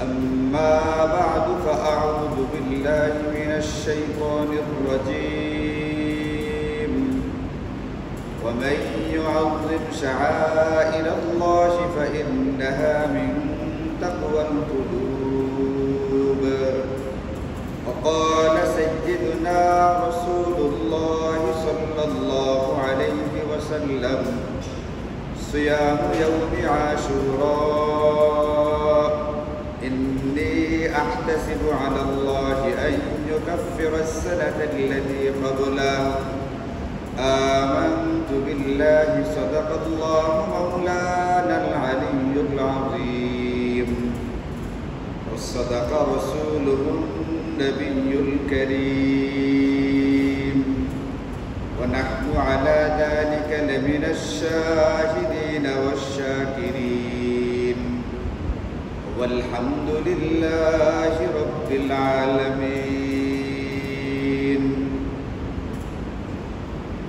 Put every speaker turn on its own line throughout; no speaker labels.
أما بعد فأعوذ بالله من الشيطان الرجيم ومن يعظم شعائر الله فإنها من تقوى القلوب وقال سيدنا رسول الله صلى الله عليه وسلم صيام يوم عاشوراء إني أحتسب على الله أن يكفر السنة التي قبله آمنت بالله صدق الله مولانا العلي العظيم وصدق رسوله النبي الكريم ونحن على ذلك لمن الشاهدين والشاكرين والحمد لله رب العالمين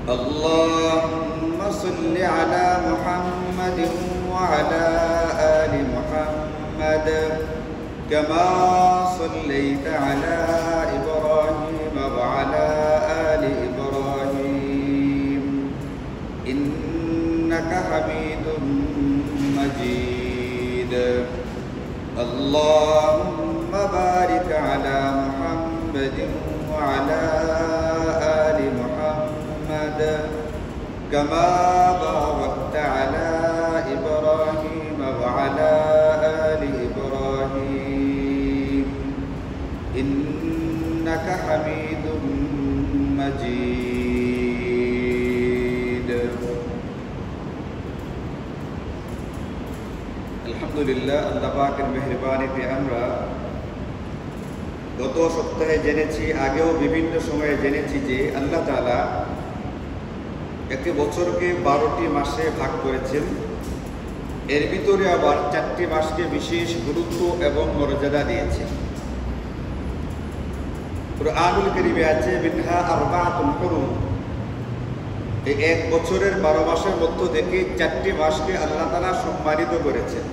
اللهم صل على محمد وعلى آل محمد كما صليت على إبراهيم وعلى آل إبراهيم إنك حميد مجيد اللهم بارك على محمد وعلى آل محمد كما باركت على إبراهيم وعلى آل إبراهيم إنك حميد مجيد আলহামদুলিল্লাহ আল্লাহ পাকের মেহেরবানিতে আমরা গত সপ্তাহে জেনেছি, আগেও বিভিন্ন সময়ে জেনেছি যে আল্লাহ তাআলা একটি বছরকে 12টি মাসে ভাগ করেছেন। এর ভিতরে আবার 4টি মাসকে বিশেষ গুরুত্ব এবং মর্যাদা দিয়েছেন। কুরআনুল কারীমে আছে মিনহা আরবাআতুল হুরুম, এই এক বছরের 12 মাসের মধ্য থেকে 4টি মাসকে আল্লাহ তাআলা সম্মানিত করেছেন।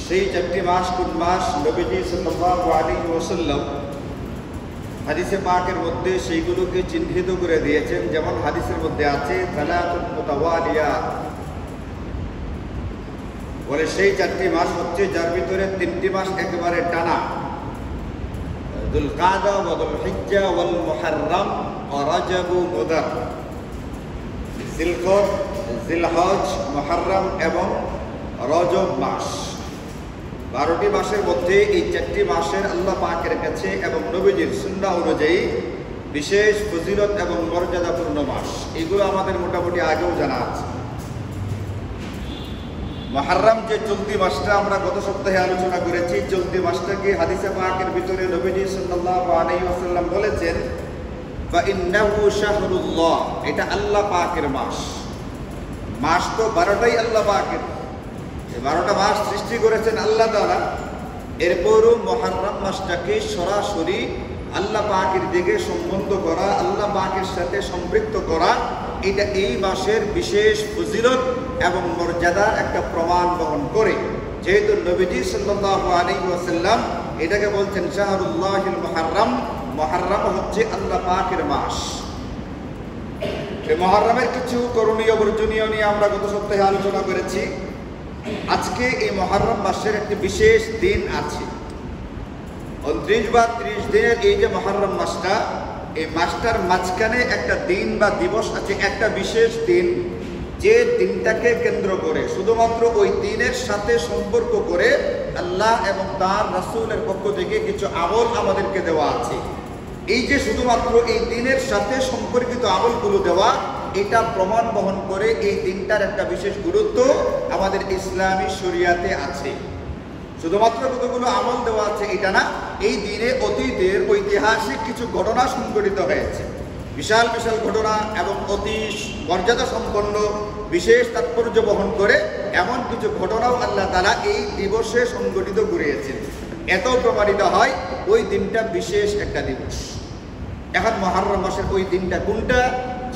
সেই 4টি মাস কোন মাস? নবীজি সাল্লাল্লাহু আলাইহি ওয়াসাল্লাম হাদিসে পাকের মধ্যে সেইগুলোকে চিহ্নিত করে দিয়েছেন। যেমন হাদিসের মধ্যে আছে সালাতুন মুতাওয়ালিয়া, বলে সেই 4টি মাস হচ্ছে যার ভিতরে 3টি মাস একেবারে টানা, যুলকাদা ওয়া যুলহিজ্জা ওয়াল মুহররম ওয়া রজব মুদার, জিলকদ, জিলহজ, মুহররম এবং রজব মাস। 12টি মাসের মধ্যে এই 4টি মাসের আল্লাহ পাকের কাছে এবং নবীজির সুন্নাহ অনুযায়ী বিশেষ ফজিলত এবং মর্যাদাপূর্ণ মাস। এগুলো আমাদের মোটামুটি আগেও জানা আছে। মুহররম যে চলতি মাসটা আমরা গত সপ্তাহে আলোচনা করেছি, চলতি মাসটাকে হাদিসে পাকের ভিতরে নবীজি সাল্লাল্লাহু আলাইহি ওয়াসাল্লাম বলেছেন ফা ইন্নাহু শাহরুল্লাহ, এটা আল্লাহ পাকের মাস। মাস তো 12টাই আল্লাহ পাকের, 12টা মাস সৃষ্টি করেছেন আল্লাহ তাআলা। এরপরও মুহররম মাসটাকে সরাসরি আল্লাহ পাকের দিকে সম্বন্ধ করা, আল্লাহ পাকের সাথে সম্পৃক্ত করা, এটা এই মাসের বিশেষ ফজিলত এবং মর্যাদার একটা প্রমাণ বহন করে। যেহেতু নবীজি সাল্লাল্লাহু আলাইহি ওয়াসাল্লাম এটাকে বলছেন শাহরুল্লাহিল মুহররম, মুহররম হচ্ছে আল্লাহ পাকের মাস। এই মুহররমের কিছু করণীয় বর্জনীয় নিয়ে আমরা গত সপ্তাহে আলোচনা করেছি। আজকে এই মুহররম মাসের একটি বিশেষ দিন আছে। 29 বা 30 দিনের এই যে মুহররম মাসটা, এই মাসটার মাঝখানে একটা দিন বা দিবস আছে, একটা বিশেষ দিন, যে দিনটাকে কেন্দ্র করে শুধুমাত্র ওই দিনের সাথে সম্পর্ক করে আল্লাহ এবং তার রাসূলের পক্ষ থেকে কিছু আমল আমাদেরকে দেওয়া আছে। এই যে শুধুমাত্র এই দিনের সাথে সম্পর্কিত আমলগুলো দেওয়া, এটা প্রমাণ বহন করে এই দিনটার একটা বিশেষ গুরুত্ব আমাদের ইসলামী শরিয়াতে আছে। শুধুমাত্র কতগুলো আমল দেওয়া আছে এটা না, এই দিনে অতীতের ঐতিহাসিক কিছু ঘটনা সংঘটিত হয়েছে, বিশাল বিশাল ঘটনা এবং অতি মর্যাদা সম্পন্ন বিশেষ তাৎপর্য বহন করে এমন কিছু ঘটনাও আল্লাহ তাআলা এই দিবসে সংঘটিত করিয়েছেন। এত প্রমাণিত হয় ওই দিনটা বিশেষ একটা দিবস। এখন মুহররম মাসের ওই দিনটা কোনটা?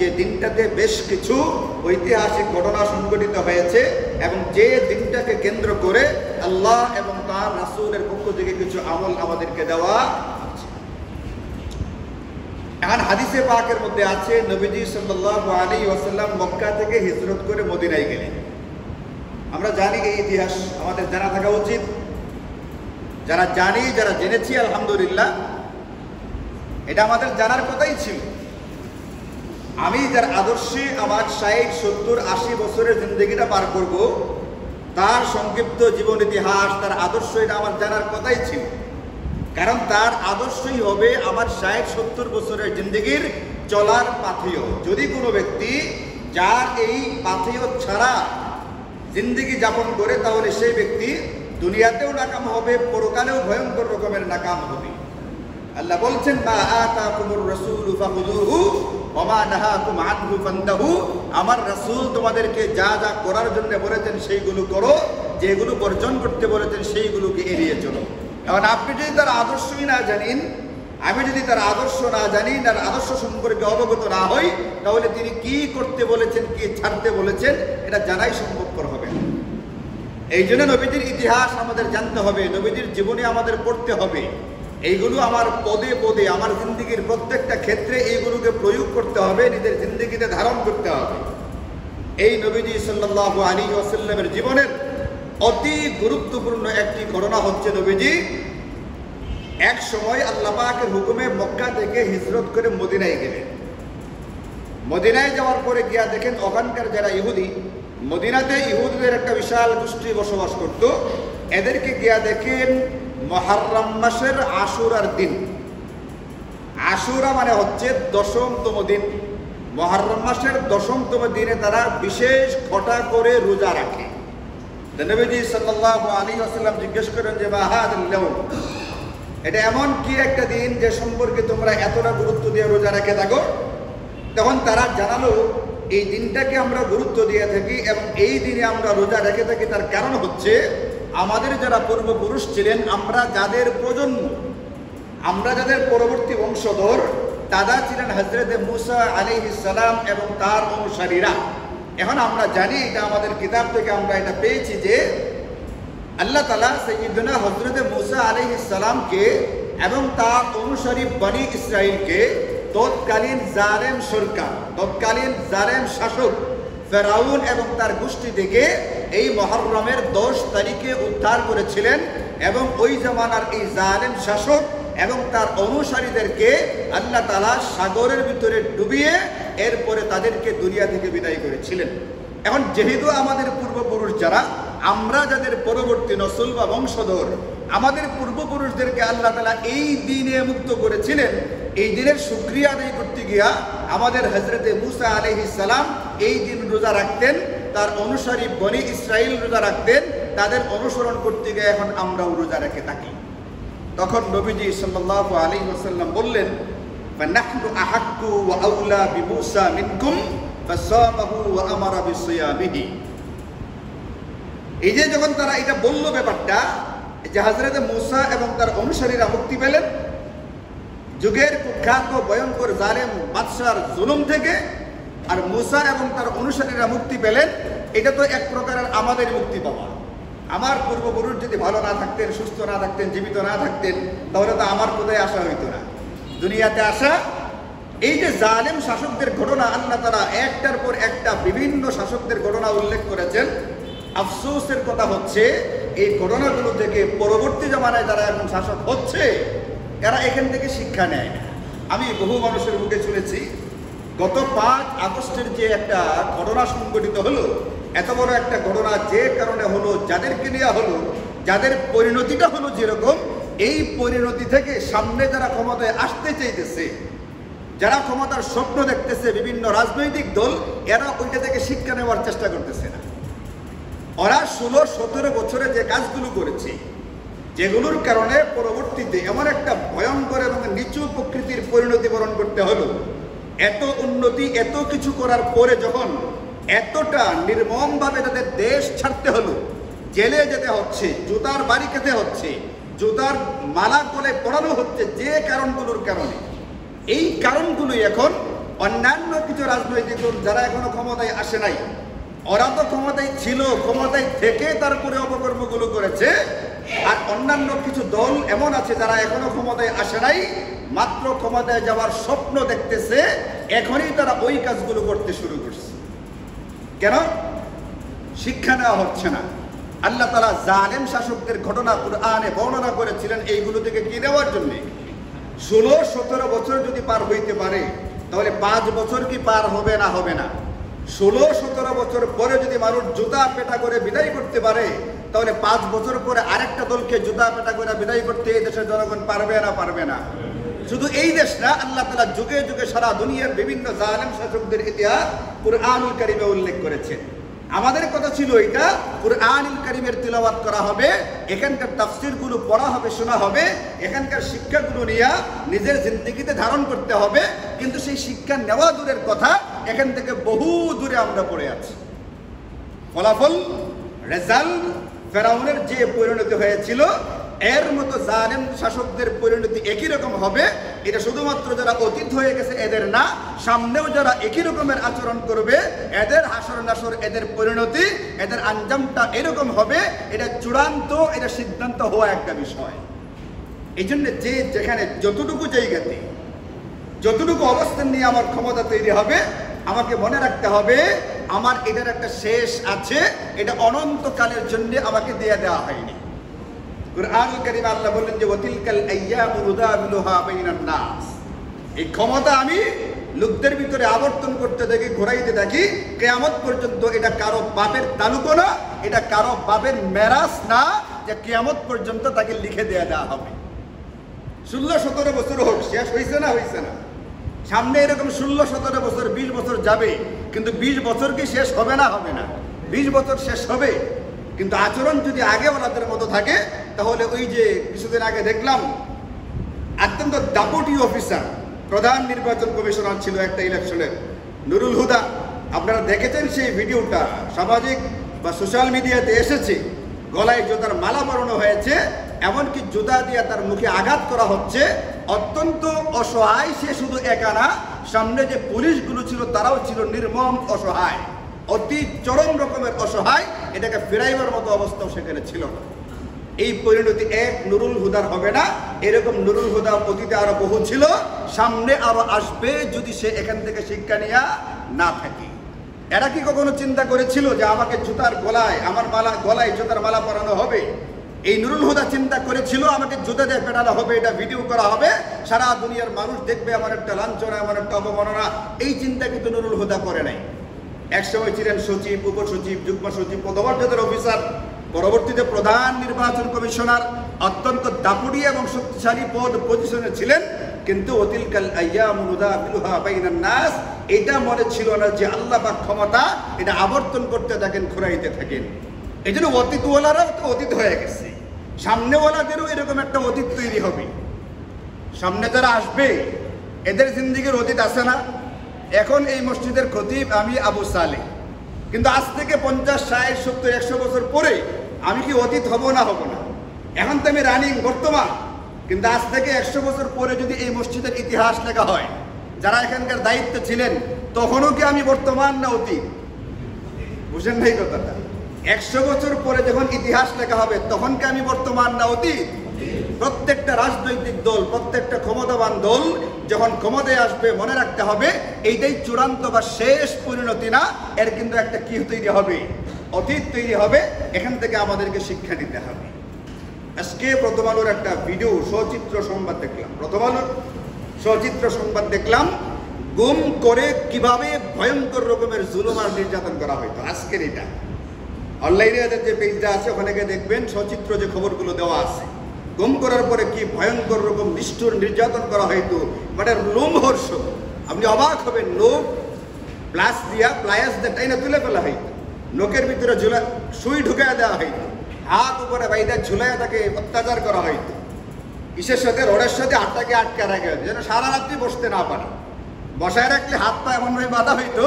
যে দিনটাতে বেশ কিছু ঐতিহাসিক ঘটনা সংঘটিত হয়েছে এবং যে দিনটাকে কেন্দ্র করে আল্লাহ এবং তার রাসূলের পক্ষ থেকে কিছু আমল আমাদেরকে দেওয়া হচ্ছে। এখন হাদিসে পাকের মধ্যে আছে নবীজি সাল্লাল্লাহু আলাইহি ওয়াসাল্লাম মক্কা থেকে হিজরত করে মদিনায় গেলেন। আমরা জানি এই ইতিহাস, আমাদের জানা থাকা উচিত। যারা জানি, যারা জেনেছি আলহামদুলিল্লাহ, এটা আমাদের জানার কথাই ছিল। আমি যার আদর্শে আমার 60, 70, 80 বছরের জিন্দগিটা পার করব, তার সংক্ষিপ্ত জীবন ইতিহাস, তার আদর্শ, এটা আমার জানার কথাই ছিল। কারণ তার আদর্শই হবে আমার 60, 70 বছরের জিন্দগির চলার পাথেয়। যদি কোনো ব্যক্তি যার এই পাথেয় ছাড়া জিন্দগি যাপন করে, তাহলে সেই ব্যক্তি দুনিয়াতেও নাকাম হবে, পরকালেও ভয়ঙ্কর রকমের নাকাম হবে। আল্লাহ বলছেন, মা আতাকুমুর রাসূলু ফাখুযুহু ওয়া মা নাহাকুম আনহু ফান্তাহু। আমার রাসূল তোমাদেরকে যা যা করার জন্য বলেছেন সেইগুলো করো, যেগুলো বর্জন করতে বলেছেন সেইগুলোকে এড়িয়ে চলো। এখন আপনি যদি তার আদর্শই না জানেন, আমি যদি তার আদর্শ না জানি, তার আদর্শ সম্পর্কে অবগত না হই, তাহলে তিনি কি করতে বলেছেন, কি ছাড়তে বলেছেন, এটা জানাই সম্ভবপর হবে না। এই জন্য নবীজির ইতিহাস আমাদের জানতে হবে, নবীজির জীবনে আমাদের পড়তে হবে। এইগুলো আমার পদে পদে, আমার জিন্দগির প্রত্যেকটা ক্ষেত্রে এইগুলোকে প্রয়োগ করতে হবে, নিজের জিন্দগিতে ধারণ করতে হবে। এই নবীজি সাল্লাল্লাহু আলাইহি ওয়াসাল্লামের জীবনের অতি গুরুত্বপূর্ণ একটি ঘটনা হচ্ছে, নবীজি এক সময় আল্লাহ পাকের হুকুমে মক্কা থেকে হিজরত করে মদিনায় গেলেন। মদিনায় যাওয়ার পরে গিয়া দেখেন ওখানকার যারা ইহুদি, মদিনাতে ইহুদিদের একটা বিশাল গোষ্ঠী বসবাস করত। এদেরকে গিয়া দেখেন মুহররম মাসের আশুরার দিন, আশুরা মানে হচ্ছে 10তম দিন, মুহররম মাসের 10তম দিনে তারা বিশেষ খটা করে রোজা রাখে। নবীজি সাল্লাল্লাহু আলাইহি ওয়াসাল্লাম জিজ্ঞেস করেন যে মা হাযাল ইয়াউম, এটা এমন কি একটা দিন যে সম্পর্কে তোমরা এতটা গুরুত্ব দিয়ে রোজা রেখে থাকো? তখন তারা জানালো, এই দিনটাকে আমরা গুরুত্ব দিয়ে থাকি এবং এই দিনে আমরা রোজা রেখে থাকি, তার কারণ হচ্ছে আমাদের যারা পূর্বপুরুষ ছিলেন, আমরা যাদের প্রজন্ম, আমরা যাদের পরবর্তী বংশধর, তারা ছিলেন হযরত মূসা আলাইহিস সালাম এবং তার অনুসারীরা। এখন আমরা জানি, এটা আমাদের কিতাব থেকে আমরা এটা পেয়েছি যে আল্লাহ তাআলা সাইয়্যিদনা হযরত মূসা আলাইহিস সালামকে এবং তার অনুসারী বনি ইসরাইলকে তৎকালীন জালেম সরকার, তৎকালীন জালেম শাসক ফেরাউন এবং তার গোষ্ঠী থেকে এই মুহররমের 10 তারিখে উদ্ধার করেছিলেন। এবং ওই জামানার এই জালেম শাসক এবং তার অনুসারীদেরকে আল্লাহ তাআলা সাগরের ভিতরে ডুবিয়ে এরপরে তাদেরকে দুনিয়া থেকে বিদায় করেছিলেন। এখন যেহেতু আমাদের পূর্বপুরুষ যারা, আমরা যাদের পরবর্তী নসল বা বংশধর, আমাদের পূর্বপুরুষদেরকে আল্লাহ তাআলা এই দিনে মুক্ত করেছিলেন। এই দিনের শুকরিয়া আদায় করতে গিয়া আমাদের হযরতে মূসা আলাইহিস সালাম এই দিন রোজা রাখতেন, তার অনুসারী বনি ইসরাইল রোজা রাখতেন, তাদের অনুসরণ করতে গিয়ে এখন আমরাও রোজা রেখে থাকি। তখন নবীজি সাল্লাল্লাহু আলাইহি ওয়াসাল্লাম বললেন, ফানাহনু আহাক্কু ওয়া আউলা বিমূসা মিনকুম ফাসামাহু ওয়া আমারা বিসিয়ামিহি। এই যে যখন তারা এটা বলল, ব্যাপারটা যে হযরত মূসা এবং তার অনুসারীরা মুক্তি পেলেন যুগের কুখ্যাত ভয়ঙ্কর জালেম বাদশার জুলুম থেকে, আর মূসা এবং তার অনুসারীরা মুক্তি পেলেন, এটা তো এক প্রকারের আমাদের মুক্তি পাওয়া। আমার পূর্বপুরুষ যদি ভালো না থাকতেন, সুস্থ না থাকতেন, জীবিত না থাকতেন, তাহলে তো আমার কোথায় আসা হইতো না, দুনিয়াতে আসা। এই যে জালেম শাসকদের ঘটনা, আল্লাহ তাআলা একটার পর একটা বিভিন্ন শাসকদের ঘটনা উল্লেখ করেছেন। আফসোসের কথা হচ্ছে, এই ঘটনাগুলো থেকে পরবর্তী জামানায় যারা এখন শাসক হচ্ছে, এরা এখান থেকে শিক্ষা নেয় না। আমি বহু মানুষের মুখে শুনেছি, গত 5 আগস্টের যে একটা ঘটনা সংঘটিত হলো, এত বড় একটা ঘটনা যে কারণে হলো, যাদেরকে নেওয়া হলো, যাদের পরিণতিটা হলো যেরকম, এই পরিণতি থেকে সামনে যারা ক্ষমতায় আসতে চাইতেছে, যারা ক্ষমতার স্বপ্ন দেখতেছে, বিভিন্ন রাজনৈতিক দল, এরা ওইটা থেকে শিক্ষা নেওয়ার চেষ্টা করতেছে না। ওরা 16-17 বছরে যে কাজগুলো করেছে, যেগুলোর কারণে পরবর্তীতে এমন একটা ভয়ঙ্কর এবং নিচু প্রকৃতির পরিণতি বরণ করতে হলো। এত উন্নতি, এত কিছু করার পরে যখন এতটা নির্মমভাবে তাদের দেশ ছাড়তে হলো, জেলে যেতে হচ্ছে, জুতার বাড়ি খেতে হচ্ছে, জুতার মালা গলে পড়ানো হচ্ছে, যে কারণগুলোর কারণে, এই কারণগুলোই এখন অন্যান্য কিছু রাজনৈতিক দল যারা এখনো ক্ষমতায় আসে নাই, ওরা তো ক্ষমতায় ছিল, ক্ষমতায় থেকে তারপরে অপকর্মগুলো করেছে। আর অন্যান্য কিছু দল এমন আছে যারা এখনো ক্ষমতায় আসে নাই, মাত্র ক্ষমতায় যাওয়ার স্বপ্ন দেখতেছে, এখনই তারা ওই কাজগুলো করতে শুরু করছে। কেন? শিক্ষা নেওয়া হচ্ছে না। আল্লাহ তাআলা জালেম শাসকদের ঘটনা কুরআনে বর্ণনা করেছিলেন এইগুলো থেকে কি নেওয়ার জন্য। 16-17 বছর যদি পার হইতে পারে তাহলে 5 বছর কি পার হবে না? হবে না। 16-17 বছর পরে যদি মানুষ জুতা পেটা করে বিদায় করতে পারে তাহলে 5 বছর পরে আরেকটা দলকে জুতা পেটা করে বিদায় করতে এই দেশের জনগণ পারবে না? পারবে না। শুধু এই দেশ না, আল্লাহ তাআলা যুগে যুগে সারা দুনিয়ার বিভিন্ন জালেম শাসকদের ইতিহাস কুরআনুল কারীমে উল্লেখ করেছেন। আমাদের কথা ছিল এটা কুরআনুল কারীমের তিলাওয়াত করা হবে, এখানকার তাফসীরগুলো পড়া হবে, শোনা হবে, এখানকার শিক্ষাগুলো নিয়ে নিজের জিন্দেগিতে ধারণ করতে হবে। কিন্তু সেই শিক্ষা নেওয়া দূরের কথা, এখান থেকে বহু দূরে আমরা পড়ে আছি। ফলাফল, রেজাল্ট, ফেরাউনের যে পরিণতি হয়েছিল এর মতো জালেম শাসকদের পরিণতি একই রকম হবে। এটা শুধুমাত্র যারা অতীত হয়ে গেছে এদের না, সামনেও যারা একই রকমের আচরণ করবে এদের হাসর নাসর, এদের পরিণতি, এদের আঞ্জামটা এরকম হবে। এটা চূড়ান্ত, এটা সিদ্ধান্ত হওয়া একটা বিষয়। এই জন্য যে যেখানে যতটুকু জায়গাতে যতটুকু অবস্থান নিয়ে আমার ক্ষমতা তৈরি হবে, আমাকে মনে রাখতে হবে আমার এটার একটা শেষ আছে, এটা অনন্তকালের জন্য আমাকে দিয়ে দেওয়া হয়নি। কুরআনুল কারীমে আল্লাহ বললেন যে ওয়াতিলকাল আইয়ামু নুদাবিলুহা বাইনান নাস, এই ক্ষমতা আমি লোকদের ভিতরে আবর্তন করতে থাকি, ঘোরাইতে থাকি কিয়ামত পর্যন্ত। এটা কারো বাপের তালুকো না, এটা কারো বাপের মেরাজ না যে কিয়ামত পর্যন্ত তাকে লিখে দেওয়া হবে। 16-17 বছর হোক, শেষ হয়েছে না? হয়েছে না। সামনে এরকম 16-17 বছর, 20 বছর যাবে, কিন্তু 20 বছর কি শেষ হবে না? হবে না। 20 বছর শেষ হবে, কিন্তু আচরণ যদি আগে ওনাদের মতো থাকে তাহলে ওই যে কিছুদিন আগে দেখলাম অত্যন্ত দাপুটি অফিসার, প্রধান নির্বাচন কমিশনার ছিল একটা ইলেকশনের, নুরুল হুদা। আপনারা দেখেছেন সেই ভিডিওটা, সামাজিক বা সোশ্যাল মিডিয়াতে এসেছে। গলায় জুতার মালা পরানো হয়েছে, এমনকি জুতা দিয়ে তার মুখে আঘাত করা হচ্ছে। অত্যন্ত অসহায় সে, শুধু একা না, সামনে যে পুলিশগুলো ছিল তারাও ছিল নির্মম অসহায়, অতি চরম রকমের অসহায়। এটাকে ফেরাইবার মতো অবস্থাও সেখানে ছিল না। এই পরিণতি এক নুরুল হুদার হবে না, এরকম নুরুল হুদা অতীতে আরো বহু ছিল, সামনে আরো আসবে যদি সে এখান থেকে শিক্ষা নিয়ে না থাকে। এরা কি কখনো চিন্তা করেছিল যে আমাকে জুতার গলায়, আমার মালা গলায় জুতার মালা পরানো হবে? এই নুরুল হুদা চিন্তা করেছিল আমাকে জুতা দিয়ে পেটানো হবে, এটা ভিডিও করা হবে, সারা দুনিয়ার মানুষ দেখবে, আমার একটা লাঞ্ছনা, আমার একটা অবমাননা। এই চিন্তা কিন্তু নুরুল হুদা করে নাই। একসময় ছিলেন সচিব, উপসচিব, যুগ্ম সচিব, পদমর্যাদার অফিসার, পরবর্তীতে প্রধান নির্বাচন কমিশনার, অত্যন্ত দাপুটি এবং শক্তিশালী পদ পজিশনে ছিলেন। কিন্তু ওয়াতিলকাল আইয়ামু নুদাবিলুহা বাইনান নাস, এটা মনে ছিল না যে আল্লাহ পাক ক্ষমতা এটা আবর্তন করতে থাকেন, ঘুরাইতে থাকেন। এই জন্য অতীতওয়ালারাও তো অতীত হয়ে গেছে, সামনেওয়ালাদেরও এরকম একটা অতীত তৈরি হবে। সামনে যারা আসবে এদের জিন্দেগির অতীত আছে না? এখন এই মসজিদের খতিব আমি আবু সালেহ, কিন্তু আজ থেকে 50, 60, 70, 100 বছর পরে আমি কি অতীত হব না? হব না। এখন তো আমি রানিং, বর্তমান, কিন্তু আজ থেকে 100 বছর পরে যদি এই মসজিদের ইতিহাস লেখা হয়, যারা এখানকার দায়িত্ব ছিলেন তখনও কি আমি বর্তমান না অতীত? বুঝেন না এই কথাটা? 100 বছর পরে যখন ইতিহাস লেখা হবে তখন কি আমি বর্তমান না অতীত? প্রত্যেকটা রাজনৈতিক দল, প্রত্যেকটা ক্ষমতাবান দল যখন ক্ষমতায় আসবে মনে রাখতে হবে এইটাই চূড়ান্ত বা শেষ পরিণতি না, এর কিন্তু একটা কি তৈরি হবে? অতীত তৈরি হবে। এখান থেকে আমাদেরকে শিক্ষা নিতে হবে। আজকে প্রথম আলোর একটা ভিডিও সচিত্র সংবাদ দেখলাম, প্রথম আলোর সচিত্র সংবাদ দেখলাম, গুম করে কিভাবে ভয়ঙ্কর রকমের জুলুম আর নির্যাতন করা হয়তো। আজকের এটা অনলাইনে যে পেজটা আছে ওখানে গিয়ে দেখবেন, সচিত্র যে খবরগুলো দেওয়া আছে, গুম করার পরে কি ভয়ঙ্কর রকম নিষ্ঠুর নির্যাতন করা হয়তো, মানে লোমহর্ষক। আপনি অবাক হবেন, লোক প্লাস দিয়া প্লায়াস দিয়ে টাইনা তুলে ফেলা হইতো, লোকের ভিতরে সুই ঢুকাইয়া দেওয়া হইতো, হাত উপরে বাইদা ঝুলাইয়া তাকে অত্যাচার করা হইতো, ইসের সাথে রডের সাথে হাতটাকে আটকে রাখা হইতো যেন সারা রাত্রি বসতে না পারে। বসায় রাখলে হাত পা এমনভাবে বাঁধা হইতো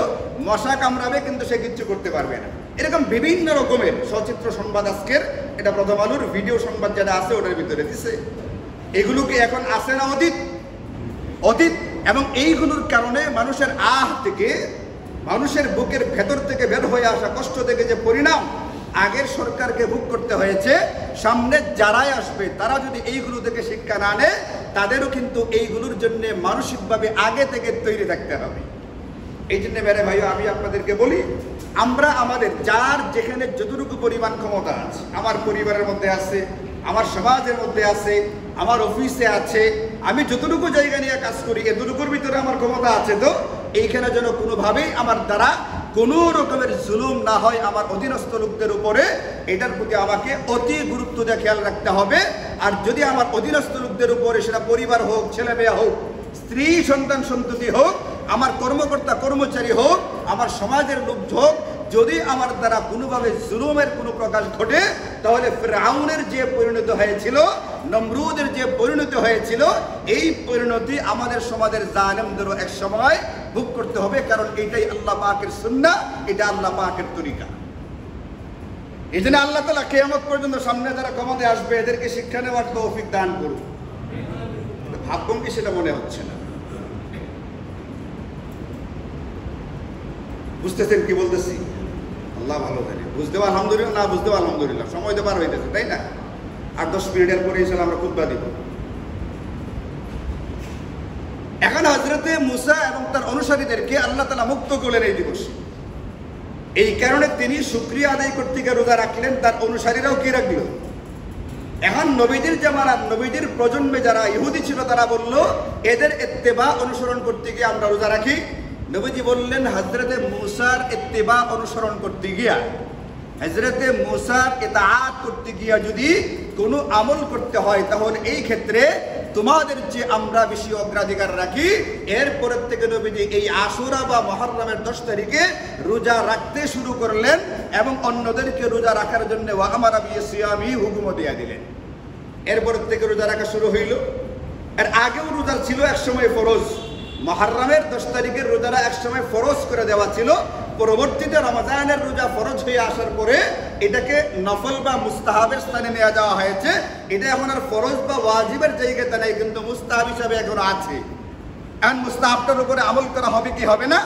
মশা কামড়াবে কিন্তু সে কিচ্ছু করতে পারবে না। এরকম বিভিন্ন রকমের সচিত্র সংবাদ আজকের, এটা প্রথম আলোর ভিডিও সংবাদ যেটা আছে ওটার ভিতরে দিছে। এগুলো কি এখন আছে না অতীত? অতীত। এবং এইগুলোর কারণে মানুষের থেকে মানুষের বুকের ভেতর থেকে বের হয়ে আসা কষ্ট থেকে যে পরিণাম আগের সরকারকে ভোগ করতে হয়েছে, সামনে যারাই আসবে তারা যদি এইগুলো থেকে শিক্ষা না নেয়, তাদেরও কিন্তু এইগুলোর জন্য মানসিকভাবে আগে থেকে তৈরি থাকতে হবে। এই জন্য মেরে ভাই, আমি আপনাদেরকে বলি, আমরা আমাদের যার যেখানে যতটুকু পরিমাণ ক্ষমতা আছে, আমার পরিবারের মধ্যে আছে, আমার সমাজের মধ্যে আছে, আমার অফিসে আছে, আমি যতটুকু জায়গা নিয়ে কাজ করি এতটুকুর ভিতরে আমার ক্ষমতা আছে, তো এইখানে যেন কোনোভাবেই আমার দ্বারা কোনো রকমের জুলুম না হয় আমার অধীনস্থ লোকদের উপরে, এটার প্রতি আমাকে অতি গুরুত্ব দিয়ে খেয়াল রাখতে হবে। আর যদি আমার অধীনস্থ লোকদের উপরে, সেটা পরিবার হোক, ছেলে মেয়ে হোক, স্ত্রী সন্তান সন্ততি হোক, আমার কর্মকর্তা কর্মচারী হোক, আমার সমাজের লোক হোক, যদি আমার দ্বারা কোনোভাবে জুলুমের কোনো প্রকাশ ঘটে, তাহলে ফিরআউনের যে পরিণতি হয়েছিল, নমরুদের যে পরিণতি হয়েছিল, এই পরিণতি আমাদের সমাজের জালেমদেরও এক সময় ভোগ করতে হবে। কারণ এটাই আল্লাহ পাকের সুন্নাহ, এটা আল্লাহ পাকের তরিকা। এই জন্য আল্লাহ তাআলা কিয়ামত পর্যন্ত সামনে যারা ক্ষমতায় আসবে এদেরকে শিক্ষা নেওয়ার তৌফিক দান করুন। ভাববেন কি সেটা মনে হচ্ছে না? বুঝতেছেন কি বলতেছি? আল্লাহ ভালো জানে। বুঝতেও আলহামদুলিল্লাহ, না বুঝতেও আলহামদুলিল্লাহ, সময় তো পার হইতেছে, তাই না? 8-10 মিনিটের পরে ইনশাআল্লাহ আমরা খুতবা দিব। এখন হযরতে মুসা এবং তার অনুসারীদেরকে আল্লাহ তাআলা মুক্ত করলেন এই দিবসে। এই কারণে তিনি শুকরিয়া আদায় করতে গিয়ে রোজা রাখলেন, তার অনুসারীরাও কি রাখলো? এখন নবীদের জামানার, নবীদের প্রজন্মে যারা ইহুদি ছিল তারা বলল, এদের ইত্তেবা অনুসরণ করতে গিয়ে আমরা রোজা রাখি। নবীজি বললেন, হযরতে মুসার ইত্তেবা অনুসরণ করতে গিয়া, হযরতে মুসার ইতাআত করতে গিয়া যদি কোনো আমল করতে হয়, তাহলে এই ক্ষেত্রে তোমাদের যে আমরা বেশি অগ্রাধিকার রাখি। এরপরের থেকে নবীজি এই আশুরা বা মুহররমের 10 তারিখে রোজা রাখতে শুরু করলেন এবং অন্যদেরকে রোজা রাখার জন্য ওয়া আমারা বিসিয়ামি হুকুম দিয়ে দিলেন। এরপরের থেকে রোজা রাখা শুরু হইল। এর আগেও রোজা ছিল একসময় ফরজ, মুহররমের 10 তারিখের রোজাটা একসময় ফরজ করে দেওয়া ছিল। পরবর্তীতে রমজানের রোজা ফরজ হয়ে আসার পরে এটাকে নফল বা মুস্তাহাবের স্থানে নিয়ে যাওয়া হয়েছে। এটা এখন আর ফরজ বা ওয়াজিবের জায়গাতে নেই, কিন্তু মুস্তাহাব হিসাবে এখন আছে। এখন মুস্তাহাবটার উপরে আমল করা হবে কি হবে না,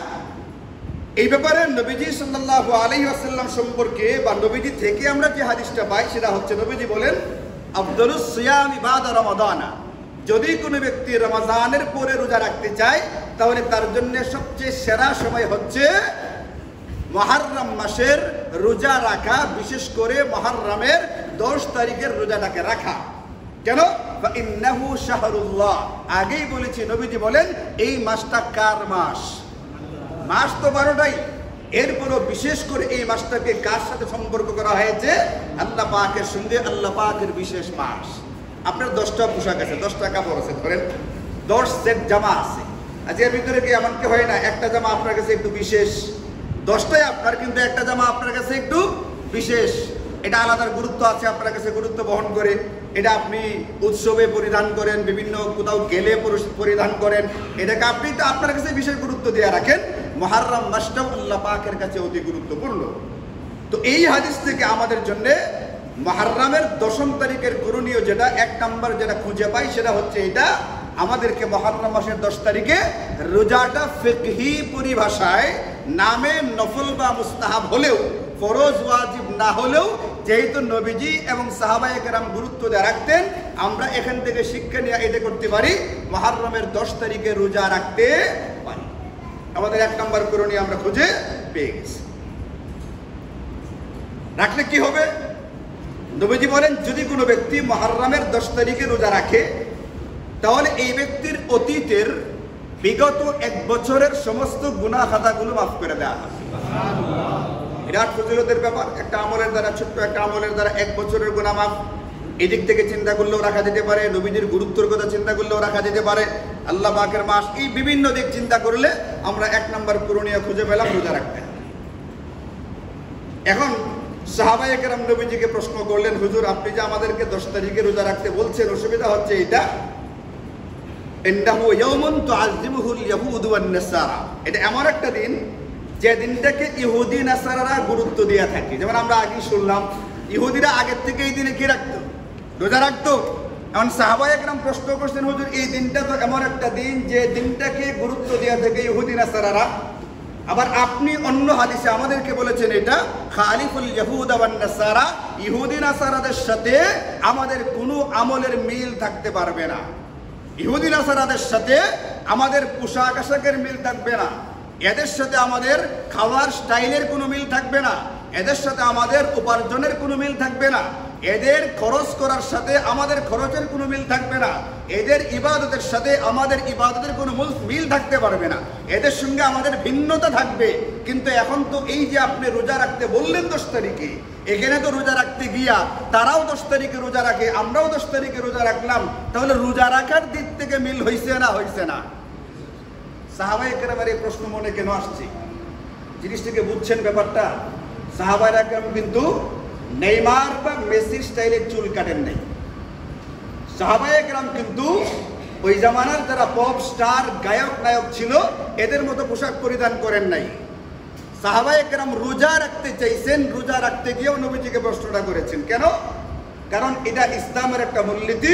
এই ব্যাপারে নবীজি সাল্লাল্লাহু আলাইহি ওয়াসাল্লাম সম্পর্কে বা নবীজি থেকে আমরা যে হাদিসটা পাই সেটা হচ্ছে, নবীজি বলেন, আফদালুস সিয়ামি বাদা রমাদানা, যদি কোনো ব্যক্তি রমজানের পরে রোজা রাখতে চায় তাহলে তার জন্য সবচেয়ে সেরা সময় হচ্ছে মুহররম মাসের রোজা রাখা, বিশেষ করে মুহররমের 10 তারিখের রোজাটাকে রাখা। কেন? ইন্নাহু শাহরুল্লাহ, আগেই বলেছি, নবীজি বলেন এই মাসটা কার মাস? মাস তো 12টাই, এরপরও বিশেষ করে এই মাসটাকে কার সাথে সম্পর্ক করা হয়েছে? আল্লাহ পাকের সঙ্গে। আল্লাহ পাকের বিশেষ মাস। আপনার 10টা পোশাক আছে, 10টা কাপড় আছে, ধরেন 10 সেট জামা আছে। আজকের ভিতরে কি এমন কি হয় না, একটা জামা আপনার কাছে একটু বিশেষ, 10টাই আপনার, কিন্তু একটা জামা আপনার কাছে একটু বিশেষ, এটা আলাদার গুরুত্ব আছে, আপনার কাছে গুরুত্ব বহন করে। এটা আপনি উৎসবে পরিধান করেন, বিভিন্ন কোথাও গেলে পরিধান করেন, এটাকে আপনি তো আপনার কাছে বিশেষ গুরুত্ব দিয়ে রাখেন। মুহররম মাসটাও আল্লাহ পাকের কাছে অতি গুরুত্বপূর্ণ। তো এই হাদিস থেকে আমাদের জন্য মুহররমের 10 তারিখের করণীয় যেটা, 1 নম্বর যেটা খুঁজে পাই সেটা হচ্ছে এটা, আমাদেরকে মুহররম মাসের 10 তারিখে রোজাটা ফিকহি পরিভাষায় নামে নফল বা মুস্তাহাব হলেও, ফরজ ওয়াজিব না হলেও, যেহেতু নবীজি এবং সাহাবায়ে কেরাম গুরুত্ব দিয়ে রাখতেন, আমরা এখান থেকে শিক্ষা নিয়ে এটা করতে পারি, মুহররমের 10 তারিখে রোজা রাখতে পারি। আমাদের 1 নম্বর করণীয় আমরা খুঁজে পেয়ে গেছি। রাখলে কি হবে? নবীজি বলেন, যদি কোনো ব্যক্তি মুহররমের 10 তারিখে রোজা রাখে তাহলে এই ব্যক্তির অতীতের বিগত 1 বছরের সমস্ত গুনাহ খাতাগুলো মাফ করে দেওয়া হবে। বিরাট ফজিলতের ব্যাপার। একটা আমলের দ্বারা, ছোট্ট একটা আমলের দ্বারা 1 বছরের গুনাহ মাফ। এদিক থেকে চিন্তা করলেও রাখা যেতে পারে, নবীজির গুরুত্বের কথা চিন্তা করলেও রাখা যেতে পারে, আল্লাহ পাকের মাস, এই বিভিন্ন দিক চিন্তা করলে আমরা 1 নম্বর করণীয় খুঁজে পেলাম, রোজা রাখতে। এখন সাহাবায়ে কেরাম নবীজিকে প্রশ্ন করলেন, হুজুর আপনি যে আমাদেরকে 10 তারিখে রোজা রাখতে বলছেন, অসুবিধা হচ্ছে এটা, ইন্নাহু ইয়াউমুন তুআযিমুহুল ইয়াহুদ ওয়ান নাসারা, এটা এমন একটা দিন যে দিনটাকে ইহুদি নাসারারা গুরুত্ব দিয়ে থাকে। যেমন আমরা আগেই শুনলাম, ইহুদিরা আগের থেকে এই দিনে কি রাখতো? রোজা রাখতো। এখন সাহাবায়ে কেরাম প্রশ্ন করছেন, হুজুর এই দিনটা তো এমন একটা দিন যে দিনটাকে গুরুত্ব দিয়ে থাকে ইহুদি নাসারারা, আবার আপনি অন্য হাদিসে আমাদেরকে বলেছেন এটা খালিফুল ইয়াহুদা ওয়ান নাসারা, ইহুদি নাসারাদের সাথে আমাদের কোনো আমলের মিল থাকতে পারবে না। ইহুদি নাসারাদের সাথে আমাদের পোশাক আশাকের মিল থাকবে না, এদের সাথে আমাদের খাওয়ার স্টাইলের কোনো মিল থাকবে না, এদের সাথে আমাদের উপার্জনের কোনো মিল থাকবে না, এদের খরচ করার সাথে আমাদের খরচের কোনো মিল থাকবে না, এদের ইবাদতের সাথে আমাদের ইবাদতের কোনো মিল থাকতে পারবে না, এদের সঙ্গে আমাদের ভিন্নতা থাকবে। কিন্তু এখন তো এই যে আপনি রোজা রাখতে বললেন 10 তারিখে, এখানে তো রোজা রাখতে গিয়া তারাও 10 তারিখে রোজা রাখে, আমরাও 10 তারিখে রোজা রাখলাম, তাহলে রোজা রাখার দিক থেকে মিল হয়েছে না হয়েছে না? সাহাবায়ে কেরামের এই প্রশ্ন মনে কেন আসছে? জিনিসটাকে বুঝছেন ব্যাপারটা? সাহাবায়ে কেরাম কিন্তু নেইমার বা মেসির স্টাইলে চুল কাটেন নাই। সাহাবায়ে কেরাম কিন্তু ওই জামানার যারা পপ স্টার গায়ক নায়ক ছিল এদের মতো পোশাক পরিধান করেন নাই। সাহাবায়ে কেরাম রোজা রাখতে চাইছেন, রোজা রাখতে গিয়েও নবীজিকে প্রশ্নটা করেছেন। কেন? কারণ এটা ইসলামের একটা মূলনীতি।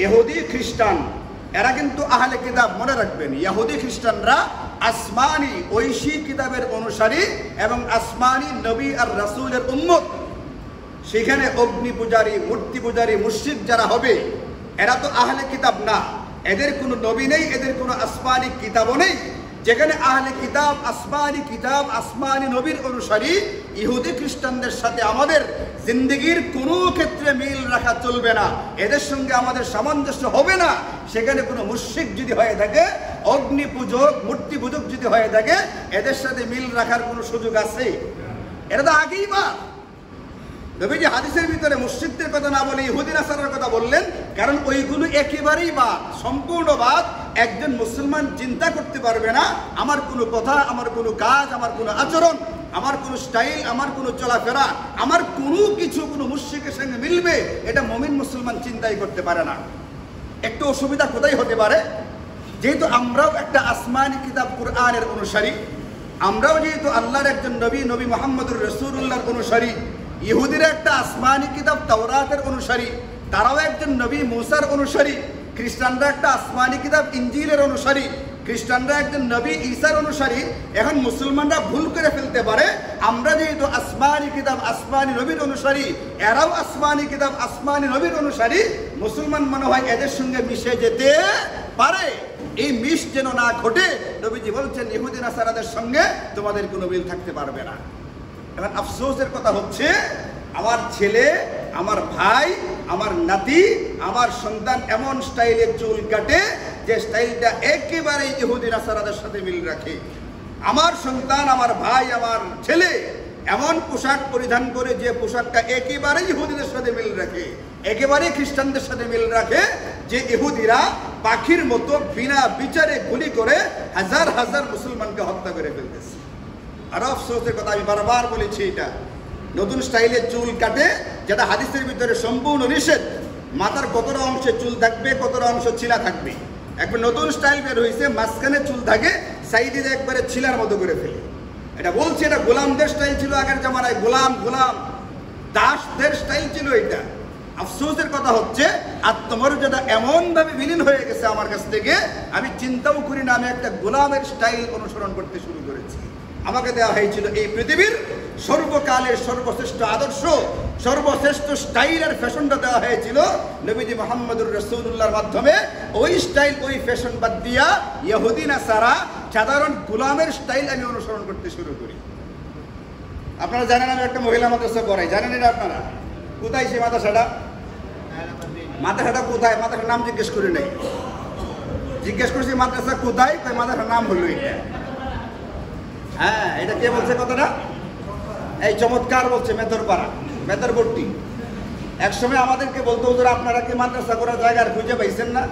ইহুদি খ্রিস্টান এরা কিন্তু আহলে কিতাব, মনে রাখবেন, ইহুদি খ্রিস্টানরা আসমানি ঐশী কিতাবের অনুসারী এবং আসমানি নবী আর রাসূলের উম্মত। সেখানে অগ্নি পূজারী, মূর্তি পূজারী, মুশরিক যারা হবে এরা তো আহলে কিতাব না, এদের কোনো নবী নেই, এদের কোনো আসমানি কিতাবও নেই। যেখানে আহলে কিতাব, আসমানি নবীর অনুসারী ইহুদি খ্রিস্টানদের সাথে আমাদের জিন্দেগির কোনো ক্ষেত্রে মিল রাখা চলবে না, এদের সঙ্গে আমাদের সামঞ্জস্য হবে না। সেখানে কোনো মুশরিক যদি হয়ে থাকে, অগ্নি পূজক, মূর্তি পূজক যদি হয়ে থাকে, এদের সাথে মিল রাখার কোনো সুযোগ আছে? এটা তো আগেই বা নবীজি হাদিসের ভিতরে মুশরিকদের কথা না বলে ইহুদি নাসারার কথা বললেন, কারণ ওইগুলো একেবারেই বাদ, সম্পূর্ণ বাদ। একজন মুসলমান চিন্তা করতে পারবে না আমার কোনো কথা, আমার কোনো কাজ, আমার কোনো আচরণ, আমার কোনো স্টাইল, আমার কোনো চলাফেরা, আমার কোনো কিছু কোনো মুশরিকের সঙ্গে মিলবে, এটা মুমিন মুসলমান চিন্তাই করতে পারে না। একটু অসুবিধা কোথায় হতে পারে? যেহেতু আমরাও একটা আসমানি কিতাব কুরআনের অনুসারী, আমরাও যেহেতু আল্লাহর একজন নবী, নবী মুহাম্মদুর রাসূলুল্লাহর অনুসারী, ইহুদিরা একটা আসমানি কিতাব তাওরাতের অনুসারী, তারাও একজন নবী মুসার অনুসারী, খ্রিস্টানরা একটা আসমানি কিতাব ইনজিলের অনুসারী, খ্রিস্টানরা একজন নবী ঈসার অনুসারী। এখন মুসলমানরা ভুল করে ফেলতে পারে, আমরা যেহেতু আসমানি কিতাব আসমানি নবীর অনুসারী, এরাও আসমানি কিতাব আসমানি নবীর অনুসারী, মুসলমান মনে হয় এদের সঙ্গে মিশে যেতে পারে। এই মিশ যেন না ঘটে, নবীজি বলছেন ইহুদি নাসারাদের সঙ্গে তোমাদের কোনো মিল থাকতে পারবে না। এখন আফসোসের কথা হচ্ছে, আমার ছেলে, আমার ভাই, আমার নাতি, আমার সন্তান এমন স্টাইলে চুল কাটে যে স্টাইলটা একেবারে ইহুদি নাসারাদের সাথে মিল রাখে। আমার সন্তান, আমার ভাই, আমার ছেলে এমন পোশাক পরিধান করে যে পোশাকটা একেবারে ইহুদিদের সাথে মিল রাখে, একেবারে খ্রিস্টানদের সাথে মিল রাখে, যে ইহুদিরা পাখির মতো বিনা বিচারে গুলি করে হাজার হাজার মুসলমানকে হত্যা করে ফেলতেছে। আর আফসোসের কথা, আমি বারবার বলেছি, এটা নতুন স্টাইলে চুল কাটে, যেটা হাদিসের ভিতরে সম্পূর্ণ নিষেধ। মাথার কতটা অংশে চুল থাকবে, কতটা অংশ ছিলা থাকবে। একবার নতুন স্টাইল বের হয়েছে, মাঝখানে চুল থাকে, সাইডে একবারে ছিলার মতো করে ফেলে। এটা বলছি, এটা গোলামদের স্টাইল ছিল আগের জামানায়, গোলাম দাসদের স্টাইল ছিল এটা। আফসোসের কথা হচ্ছে, আত্মমর্যাদা এমন ভাবে বিলীন হয়ে গেছে আমার কাছ থেকে, আমি চিন্তাও করি না আমি একটা গোলামের স্টাইল অনুসরণ করতে শুরু করেছি। আমাকে দেওয়া হয়েছিল এই পৃথিবীর সর্বকালের সর্বশ্রেষ্ঠ আদর্শ, সর্বশ্রেষ্ঠ স্টাইলের ফ্যাশনটা দেওয়া হয়েছিল নবীজি মুহাম্মদুর রাসূলুল্লাহর মাধ্যমে। ওই স্টাইল, ওই ফ্যাশন বাদ দিয়া ইহুদি নাসারা সাধারণ গোলামের স্টাইল আমি অনুসরণ করতে শুরু করি। আপনারা জানেন আমি একটা মহিলা মাদ্রাসা পড়াই, জানেন এটা আপনারা? কোথায় সেই মাদ্রাসাটা? মাদ্রাসাটা কোথায়? মাদ্রাসার নাম জিজ্ঞেস করি নাই, জিজ্ঞেস করছি মাদ্রাসা কোথায়, তাই মাদ্রাসার নাম হলো এটা। হ্যাঁ, এটা কে বলছে কথাটা? এই চমৎকার বলছে, মেথরপাড়া, মেথরপট্টি। একসময় আমাদেরকে বলতো, হুজুর আপনারা কি মাদ্রাসা করার জায়গা আর খুঁজে পাইছেন না?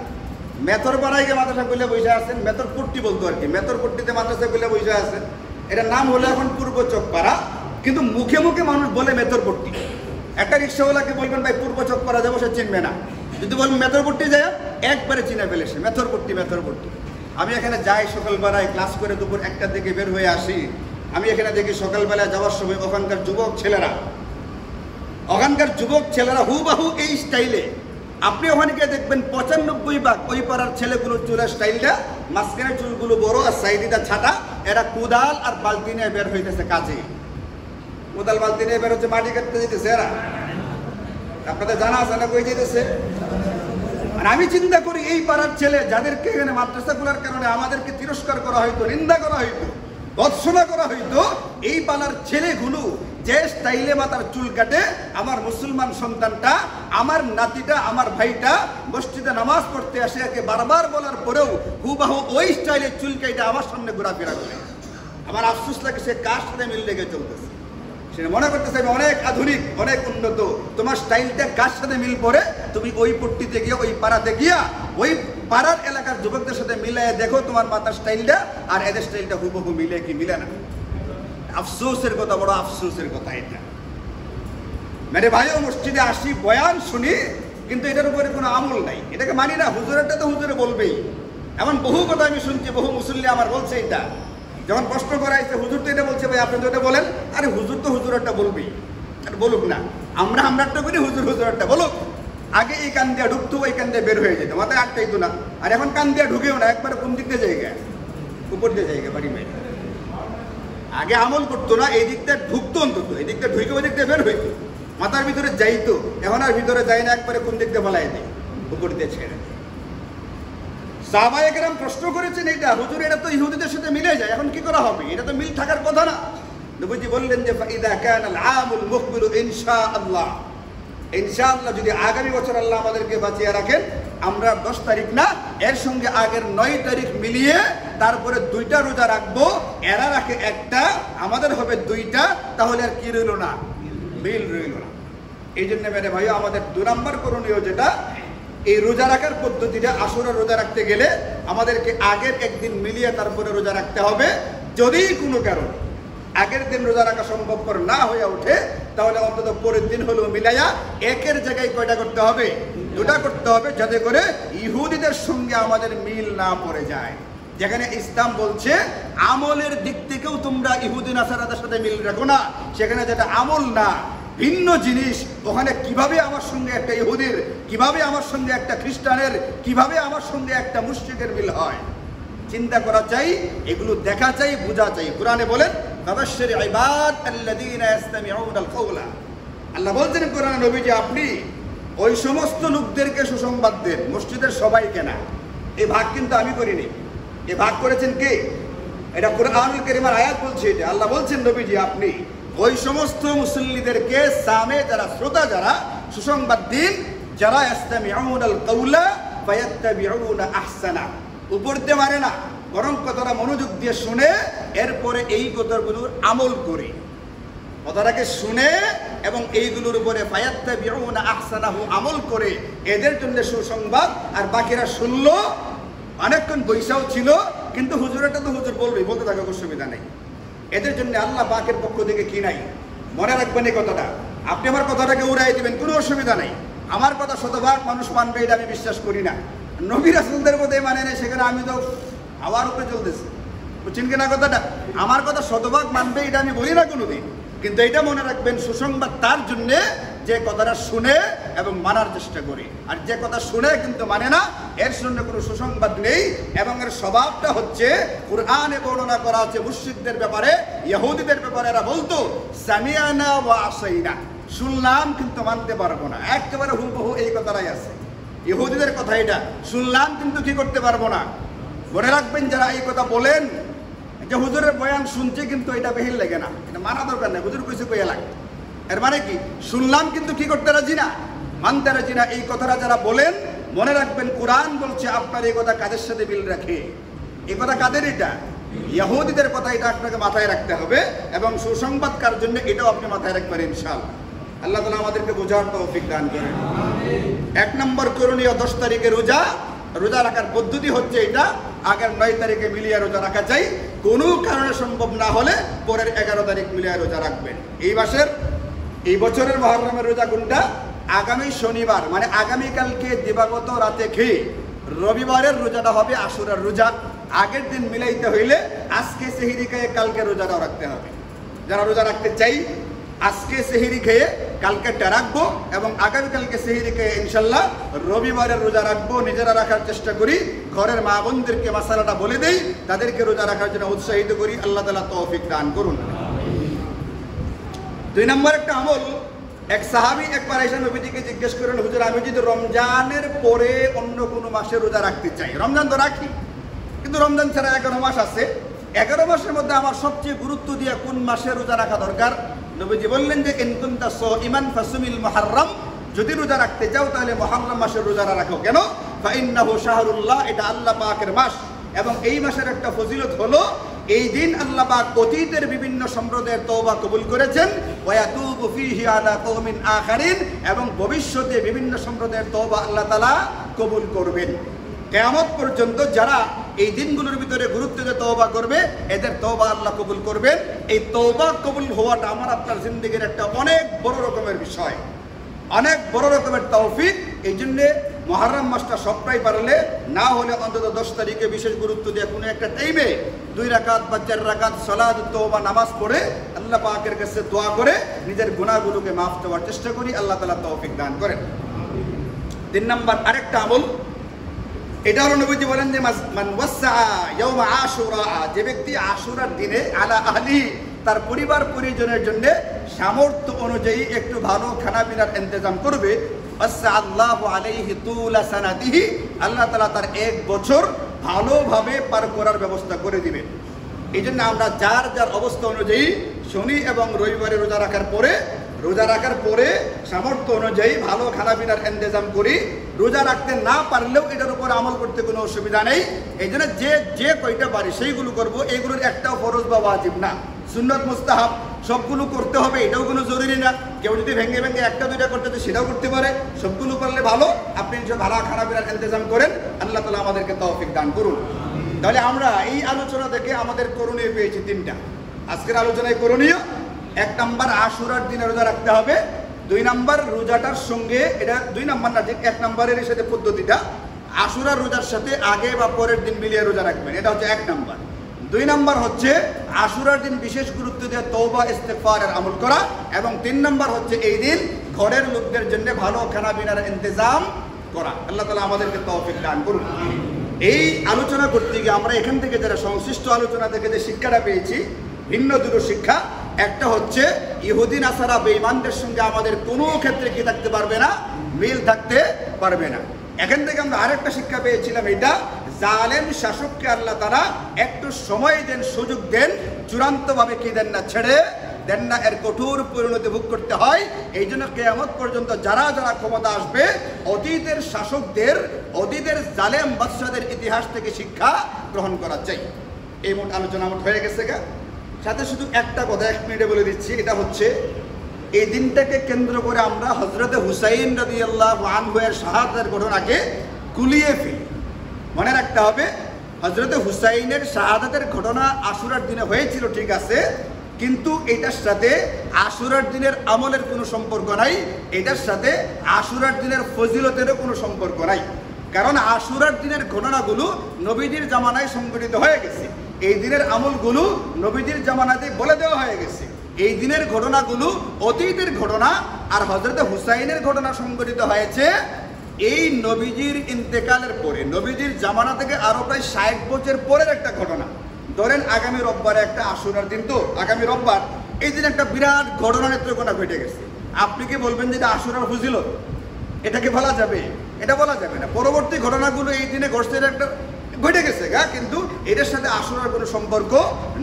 মেথরপাড়ায় গিয়ে মাদ্রাসা খুলে বসে আছেন, মেথরপট্টি বলতো আর কি, মেথরপট্টিতে মাদ্রাসা খুলে বসে আছেন। এটার নাম হলো এখন পূর্ব চকপাড়া, কিন্তু মুখে মুখে মানুষ বলে মেথরপট্টি। একটা রিক্সাওয়ালাকে বলবেন ভাই পূর্ব চকপাড়া যাবো, সে চিনবে না। যদি বলবেন মেথরপট্টি যায়, একবারে চিনে ফেলে সে, মেথরপট্টি মেথরপট্টি। আমি এখানে যাই সকালবেলায়, ক্লাস করে দুপুর 1টার দিকে বের হয়ে আসি। আমি এখানে দেখি সকালবেলা যাওয়ার সময় ওখানকার যুবক ছেলেরা হুবাহু এই স্টাইলে। আপনি ওখানে গিয়ে দেখবেন 95 ভাগ ওই পাড়ার ছেলেগুলোর চুলের স্টাইলটা, মাঝখানে চুলগুলো বড় আর সাইডিটা ছাটা, এরা কোদাল আর বালতি নিয়ে বের হইতেছে কাজে। কোদাল বালতি নিয়ে বের হচ্ছে, মাটি কাটতে যেতেছে এরা। আপনাদের জানা আছে না কই যেতেছে? আর আমি চিন্তা করি এই পাড়ার ছেলে যাদেরকে এখানে মাদ্রাসাগুলোর কারণে আমাদেরকে তিরস্কার করা হইতো, নিন্দা করা হইতো, ভৎসনা করা হইতো, এই পাড়ার ছেলেগুলো যে স্টাইলে মাথার চুল কাটে, আমার মুসলমান সন্তানটা, আমার নাতিটা, আমার ভাইটা মসজিদে নামাজ পড়তে আসে, একে বারবার বলার পরেও হুবাহু ওই স্টাইলে চুল কেটে আমার সামনে ঘোরাফেরা করে। আমার আফসোস লাগে সে কার সাথে মিল লেগে চলতেছে। সে মনে করতেছে আমি অনেক আধুনিক, অনেক উন্নত। তোমার স্টাইলটা কার সাথে মিল পড়ে? তুমি ওই পট্টিতে গিয়ে, ওই পাড়াতে গিয়া, ওই পাড়ার এলাকার যুবকদের সাথে মিলাইয়া দেখো তোমার মাথার স্টাইলটা আর এদের স্টাইলটা হুবহু মিলে কি মিলে না। আফসোসের কথা, বড় আফসোসের কথা এটা। মেরে ভাইও মসজিদে আসি, বয়ান শুনি, কিন্তু এটার উপরে কোনো আমল নাই, এটাকে মানি না। হুজুরেরটা তো হুজুরে বলবেই। এমন বহু কথা আমি শুনছি, বহু মুসল্লি আমার বলছে এটা। যখন প্রশ্ন করাইছে হুজুর তো এটা বলছে, ভাই আপনি তো এটা বলেন। আরে হুজুর তো হুজুরেরটা বলবেই, আর বলুক না। আমরা আমরারটা করি, হুজুর হুজুরেরটা বলুক। আগে এই কান দিয়ে ঢুকতো, ওই কান দিয়ে বের হয়ে যেত, মাথায় আটকাইতো না। আর এখন কান দিয়ে ঢুকেও না, একবারে কোন দিক দিয়ে জায়গা, উপর দিয়ে জায়গা, বাড়ি বাইরে। আগে আমল করতো না, এই দিকটা ঢুকতো, অন্তত এই দিকটা ঢুকে ওই দিকটা বের হইতো, মাথার ভিতরে যাইতো। এখন আর ভিতরে যায় না, একবারে কোন দিক দিয়ে বলাই দেয়, উপর দিয়ে ছেড়ে দেয়। সাহাবায়ে কেরাম প্রশ্ন করেছেন এটা, হুজুর এটা তো ইহুদিদের সাথে মিলে যায়, এখন কি করা হবে? এটা তো মিল থাকার কথা না। নবীজি বললেন যে ফাইদা কানাল আমুল মুকবিলু ইনশাআল্লাহ, ইনশাআল্লাহ যদি আগামী বছর আল্লাহ আমাদেরকে বাঁচিয়ে রাখেন, আমরা 10 তারিখ না, এর সঙ্গে আগের 9 তারিখ মিলিয়ে তারপরে 2টা রোজা রাখবো। এরা রাখে 1টা, আমাদের হবে 2টা, তাহলে আর কি রইল না? মিল রইল না। এই জন্য মেরে ভাই আমাদের 2 নম্বর করণীয় যেটা, এই রোজা রাখার পদ্ধতিটা, আশুরা রোজা রাখতে গেলে আমাদেরকে আগের একদিন মিলিয়ে তারপরে রোজা রাখতে হবে। যদি কোনো কারণে আগের দিন রোজা রাখা সম্ভবপর না হয়ে ওঠে, তাহলে অন্তত পরের দিন হলেও মিলাইয়া একের জায়গায় কয়টা করতে হবে? 2টা করতে হবে, যাতে করে ইহুদিদের সঙ্গে আমাদের মিল না পড়ে যায়। যেখানে ইসলাম বলছে আমলের দিক থেকেও তোমরা ইহুদি নাসারাদের সাথে মিল রাখো না, সেখানে যেটা আমল না, ভিন্ন জিনিস, ওখানে কিভাবে আমার সঙ্গে একটা ইহুদির, কিভাবে আমার সঙ্গে একটা খ্রিস্টানের, কিভাবে আমার সঙ্গে একটা মুশরিকের মিল হয়, চিন্তা করা চাই, এগুলো দেখা চাই, বোঝা চাই। কোরআনে বলেন বাবাশশির ইবাদ আল্লাযীনা ইসতামিউনাল কাওলা, আল্লাহ বলছেন কোরআনে, নবীজি আপনি ওই সমস্ত লোকদেরকে সুসংবাদ দেন, মসজিদের সবাইকে না। এই ভাগ কিন্তু আমি করিনি, এই ভাগ করেছেন কে? এটা কোরআনুল কারীমের আয়াত বলছে এটা। আল্লাহ বলছেন নবীজি আপনি ওই সমস্ত মুসল্লিদেরকে, সামে যারা, শ্রোতা যারা, সুসংবাদ দিন, যারা ইসতামিউনাল কাওলা ফায়াত্তাবিউনা আহসানা, উপর দিয়ে মারে না, বরং কথাটা মনোযোগ দিয়ে শুনে এরপরে এই কথাগুলোর আমল করে, কথাটাকে শুনে এবং এইগুলোর উপরে ফায়াত্তাবিউনা আহসানাহু আমল করে, এদের জন্য সুসংবাদ। আর বাকিরা শুনলো, অনেকক্ষণ বৈশাও ছিল, কিন্তু হুজুরেরটা তো হুজুর বলবেই, বলতে থাকা অসুবিধা নেই। এদের জন্য আল্লাহ পাকের পক্ষ থেকে কি নাই, মনে রাখবেন এই কথাটা। আপনি আমার কথাটাকে উড়াই দিবেন, কোনো অসুবিধা নেই। আমার কথা শতভাগ মানুষ মানবে এটা আমি বিশ্বাস করি না। নবী রাসূলদের মধ্যে মানে নেই, সেখানে আমি তো আমার উপরে চলতেছি, বুঝছেন কিনা কথাটা? আমার কথা শতভাগ মানবে এটা আমি বলি না কোনোদিন, কিন্তু এটা মনে রাখবেন সুসংবাদ তার জন্যে যে কথাটা শুনে এবং মানার চেষ্টা করে। আর যে কথা শুনে কিন্তু মানে না, এর সঙ্গে কোনো সুসংবাদ নেই। এবং এর স্বভাবটা হচ্ছে, কুরআনে বর্ণনা করা আছে মুশরিকদের ব্যাপারে, ইহুদিদের ব্যাপারে, এরা বলতো সামিআনা ওয়া আসাইনা, শুনলাম কিন্তু মানতে পারবো না। একেবারে হুবহু এই কথাটাই আছে ইহুদিদের কথা, এটা শুনলাম কিন্তু কি করতে পারবো না। মনে রাখবেন যারা এই কথা বলেন যে হুজুরের বয়ান শুনছে কিন্তু এটা বেহিল লাগে না, এটা মানা দরকার নেই, হুজুর কইছে কইয়া লাগে, এর মানে কি? শুনলাম কিন্তু কি করতে রাজি না, মানতে রাজি না। এই কথাটা যারা বলেন, মনে রাখবেন কোরআন বলছে আপনার এই কথা কাদের সাথে মিল রাখে? এই কথা কাদের? এটা ইহুদিদের কথা। এটা আপনাকে মাথায় রাখতে হবে, এবং সুসংবাদকার জন্য এটাও আপনি মাথায় রাখবেন ইনশাআল্লাহ। আল্লাহ তাআলা আমাদেরকে বোঝার তৌফিক দান করেন। 1 নম্বর করণীয় 10 তারিখে রোজা। রোজা রাখার পদ্ধতি হচ্ছে এটা, আগের 9 তারিখে মিলিয়ে রোজা রাখা চাই। কোনো কারণে সম্ভব না হলে পরের 11 তারিখ মিলিয়ে রোজা রাখবেন। এই বছরের মুহররমের রোজা কোনটা? আগামী শনিবার, মানে আগামীকালকে দিবাগত রাতে খেয়ে রবিবারের রোজাটা হবে আশুরার রোজা। আগের দিন মিলাইতে হইলে আজকে সেহরি খেয়ে কালকে রোজাটাও রাখতে হবে। যারা রোজা রাখতে চাই আজকে সেহরি খেয়ে কালকেরটা রাখবো এবং আগামীকালকে সেহরি খেয়ে ইনশাল্লাহ রবিবারের রোজা রাখবো। নিজেরা রাখার চেষ্টা করি, ঘরের মা বোনদেরকে মাসালাটা বলে দেই, তাদেরকে রোজা রাখার জন্য উৎসাহিত করি। আল্লাহ তাআলা তৌফিক দান করুন। 2 নম্বর একটা আমল, এক সাহাবী একবার এসে নবীজিকে জিজ্ঞেস করেন, হুজুর আমি যদি রমজানের পরে অন্য কোনো মাসে রোজা রাখতে চাই, রমজান তো রাখি কিন্তু রমজান ছাড়া 11 মাস আছে, 11 মাসের মধ্যে আমার সবচেয়ে গুরুত্ব দিয়ে কোন মাসে রোজা রাখা দরকার? নবীজি বললেন যে ইন কুনতা সাইমান ফাসুমিল মুহাররম, যদি রোজা রাখতে চাও তাহলে মুহররম মাসের রোজাটা রাখো। কেন? ফা ইন্নাহু শাহরুল্লাহ, এটা আল্লাহ পাকের মাস এবং এই মাসের একটা ফজিলত হলো এই দিন আল্লাহ পাক অতীতের বিভিন্ন সম্প্রদায়ের তওবা কবুল করেছেন, ওয়া ইয়াতুবু ফীহি আলা কওমিন আখারিন, এবং ভবিষ্যতে বিভিন্ন সম্প্রদায়ের তওবা আল্লাহ তাআলা কবুল করবেন। কিয়ামত পর্যন্ত যারা এই দিনগুলোর ভিতরে গুরুত্ব দিয়ে তওবা করবে এদের তওবা আল্লাহ কবুল করবেন। এই তওবা কবুল হওয়াটা আমার আপনার জিন্দেগির একটা অনেক বড় রকমের বিষয়, অনেক বড় রকমের তৌফিক। এই জন্যে মুহররম মাসটা সবটাই পারলে না হলে অন্তত 10 তারিখে বিশেষ গুরুত্ব দিয়ে কোনো একটা টাইমে 2 রাকাত বা 4 রাকাত সালাত তওবা নামাজ পড়ে আল্লাহ পাকের কাছে দোয়া করে নিজের গুনাহগুলোকে মাফ দেওয়ার চেষ্টা করি। আল্লাহ তাআলা তৌফিক দান করেন। 3 নম্বর আরেকটা আমল, এটা হলো নবীজি বলেন যে মান ওয়াসআ ইয়াউম আশুরা, যে ব্যক্তি আশুরার দিনে আলা আহলি, তার পরিবার পরিজনের জন্য সামর্থ্য অনুযায়ী একটু ভালো খানা পিনার ইন্তজাম করবে, আল্লাহু আলাইহি তুলা সানাতিহি, আল্লাহ তাআলা তার 1 বছর ভালোভাবে পার করার ব্যবস্থা করে দিবেন। এই জন্য আমরা যার যার অবস্থা অনুযায়ী শনি এবং রবিবারে রোজা রাখার পরে সামর্থ্য অনুযায়ী ভালো খানা পিনার ইন্তজাম করি। রোজা রাখতে না পারলেও এটার উপর আমল করতে কোনো অসুবিধা নেই। এই জন্য যে কয়টা পারি সেইগুলো করব, এইগুলোর একটাও ফরজ বা ওয়াজিব না, সুন্নত মুস্তাহাব, সবগুলো করতে হবে এটাও কোনো জরুরি না। কেউ যদি ভেঙে ভেঙে 1টা 2টা করতে চায় সেটাও করতে পারে, সবগুলো পারলে ভালো। আপনি যে ভালো খানা পিনার ইন্তজাম করেন, আল্লাহ তাআলা আমাদেরকে তৌফিক দান করুন। তাহলে আমরা এই আলোচনা থেকে আমাদের করণীয় পেয়েছি 3টা। আজকের আলোচনায় করণীয়, 1 নম্বর আশুরার দিনে রোজা রাখতে হবে। 2 নম্বর রোজাটার সঙ্গে, এটা 2 নম্বর না, 1 নম্বরের সাথে পদ্ধতিটা আশুরার রোজার সাথে আগে বা পরের দিন মিলিয়ে রোজা রাখবেন, এটা হচ্ছে 1 নম্বর। 2 নম্বর হচ্ছে আশুরার দিন বিশেষ গুরুত্ব দিয়ে তওবা ইস্তেগফারের আমল করা, এবং 3 নম্বর হচ্ছে এই দিন ঘরের লোকদের জন্য ভালো খানা পিনার ইন্তজাম করা। আল্লাহ তাআলা আমাদেরকে তৌফিক দান করুন। এই আলোচনা করতে গিয়ে আমরা এখান থেকে যারা সংশ্লিষ্ট আলোচনা থেকে যে শিক্ষাটা পেয়েছি, ভিন্ন দুটো শিক্ষা। একটা হচ্ছে ইহুদি নাসারা বেঈমানদের সঙ্গে আমাদের কোনো ক্ষেত্রে কি থাকতে পারবে না, মিল থাকতে পারবে না। এখান থেকে আমরা আরেকটা শিক্ষা পেয়েছিলাম, এটা জালেম শাসককে আল্লাহ তাআলা একটু সময় দেন, সুযোগ দেন, চূড়ান্তভাবে কি দেন না, ছেড়ে দেন না, এর কঠোর পরিণতি ভোগ করতে হয়। এই জন্য কিয়ামত পর্যন্ত যারা যারা ক্ষমতা আসবে অতীতের শাসকদের, অতীতের জালেম বাদশাদের ইতিহাস থেকে শিক্ষা গ্রহণ করা চাই। এই মোট আলোচনা আমার হয়ে গেছে গা। সাথে শুধু একটা কথা 1 মিনিটে বলে দিচ্ছি, এটা হচ্ছে এই দিনটাকে কেন্দ্র করে আমরা হযরতে হুসাইন রাদিয়াল্লাহু আনহু এর শাহাদাতের ঘটনাকে গুলিয়ে ফেলি। মনে রাখতে হবে, হযরতে হুসাইনের শাহাদাতের ঘটনা আশুরার দিনে হয়েছিল ঠিক আছে, কিন্তু এটার সাথে আশুরার দিনের আমলের কোনো সম্পর্ক নাই, এটার সাথে আশুরার দিনের ফজিলতেরও কোনো সম্পর্ক নাই। কারণ আশুরার দিনের ঘটনাগুলো নবীজির জামানায় সংঘটিত হয়ে গেছে, এই দিনের আমলগুলো নবীজির জামানাতে বলে দেওয়া হয়ে গেছে। এই দিনের ঘটনাগুলো অতীতের ঘটনা, আর হযরতে হুসাইনের ঘটনা সংঘটিত হয়েছে এই নবীজির ইন্তেকালের পরে, নবীজির জামানা থেকে আরো প্রায় 60 বছর পরের একটা ঘটনা। ধরেন আগামী রোববারে একটা আশুরার দিন, তো আগামী রোববার এই দিন একটা বিরাট ঘটনা নেত্রকোনা ঘটে গেছে। আপনি কি বলবেন যে এটা আশুরার ফজিলত? এটাকে বলা যাবে? এটা বলা যাবে না। পরবর্তী ঘটনাগুলো এই দিনে ঘটছে, একটা ঘটে গেছে গা, কিন্তু এটার সাথে আশুরার কোনো সম্পর্ক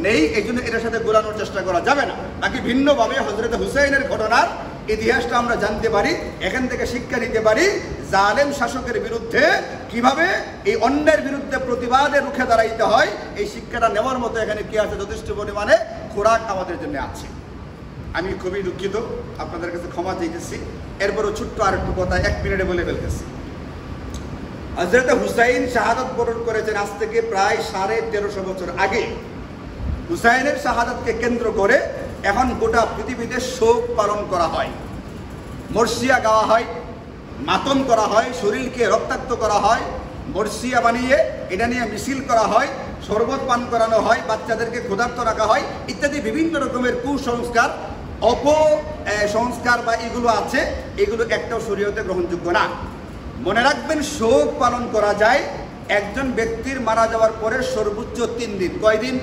নেই, এই জন্য এটার সাথে গোলানোর চেষ্টা করা যাবে না। বাকি ভিন্নভাবে হযরতে হুসাইনের ঘটনার ইতিহাসটা আমরা জানতে পারি, এখান থেকে শিক্ষা নিতে পারি জালেম শাসকের বিরুদ্ধে কিভাবে এই অন্যের বিরুদ্ধে প্রতিবাদে রুখে দাঁড়াইতে হয়। এই শিক্ষাটা নেওয়ার মতো এখানে কি আছে, যথেষ্ট পরিমাণে খোরাক আমাদের জন্য আছে। আমি খুবই দুঃখিত, আপনাদের কাছে ক্ষমা চাইতেছি। এরপরও ছোট্ট আরেকটু কথা 1 মিনিটে বলে ফেলতেছি। হযরত হুসাইন শাহাদাত বরণ করেছেন আজ থেকে প্রায় 1350 বছর আগে। হুসাইনের শাহাদাতকে কেন্দ্র করে এখন গোটা পৃথিবীতে শোক পালন করা হয়, মরসিয়া গাওয়া হয়, মাতম করা হয়, শরীরকে রক্তাক্ত করা হয়, মরসিয়া বানিয়ে এটা নিয়ে মিছিল করা হয়, শরবত পান করানো হয়, বাচ্চাদেরকে ক্ষুধার্ত রাখা হয়, ইত্যাদি বিভিন্ন রকমের কুসংস্কার সংস্কার বা এগুলো আছে, এগুলো একটাও শরীয়তে গ্রহণযোগ্য না। মনে রাখবেন, শোক পালন করা যায় একজন ব্যক্তির মারা যাওয়ার পরে সর্বোচ্চ 3 দিন। কয় দিন?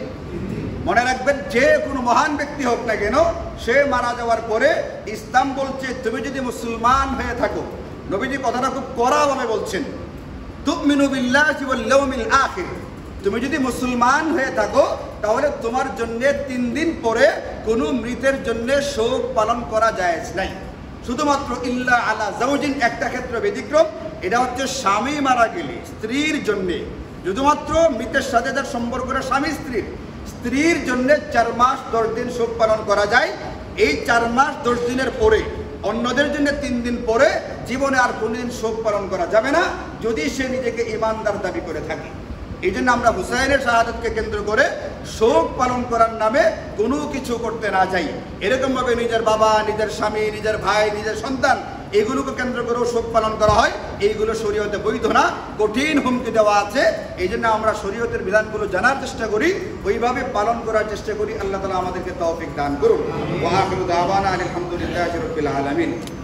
মনে রাখবেন, যে কোনো মহান ব্যক্তি হোক না কেন, সে মারা যাওয়ার পরে ইসলাম বলছে তুমি যদি মুসলমান হয়ে থাকো, নবীজি কথাটা খুব কড়াভাবে বলছেন, তুমিনু বিল্লাহি ওয়াল ইয়াউমিল আখির, তুমি যদি মুসলমান হয়ে থাকো তাহলে তোমার জন্য 3 দিন পরে কোনো মৃতের জন্য শোক পালন করা জায়েজ নাই। শুধুমাত্র ইল্লা আলা জাওজিন, একটা ক্ষেত্র ব্যতিক্রম, এটা হচ্ছে স্বামী মারা গেলে স্ত্রীর জন্য, শুধুমাত্র মৃতের সাথে যার সম্পর্কটা স্বামী স্ত্রীর জন্য 4 মাস 10 দিন শোক পালন করা যায়। এই 4 মাস 10 দিনের পরে অন্যদের জন্য 3 দিন পরে জীবনে আর কোনোদিন শোক পালন করা যাবে না, যদি সে নিজেকে ইমানদার দাবি করে থাকে। এই জন্য আমরা হুসাইনের শাহাদাতকে কেন্দ্র করে শোক পালন করার নামে কোনো কিছু করতে না যাই। এরকমভাবে নিজের বাবা, নিজের স্বামী, নিজের ভাই, নিজের সন্তান, এগুলোকে কেন্দ্র করেও শোক পালন করা হয়, এইগুলো শরীয়তে বৈধ না, কঠিন হুমকি দেওয়া আছে। এই জন্য আমরা শরীয়তের বিধানগুলো জানার চেষ্টা করি, ওইভাবে পালন করার চেষ্টা করি। আল্লাহ তাআলা আমাদেরকে তৌফিক দান করুন। ওয়া আখিরু দাওয়ানা আলহামদুলিল্লাহি রাব্বিল আলামিন।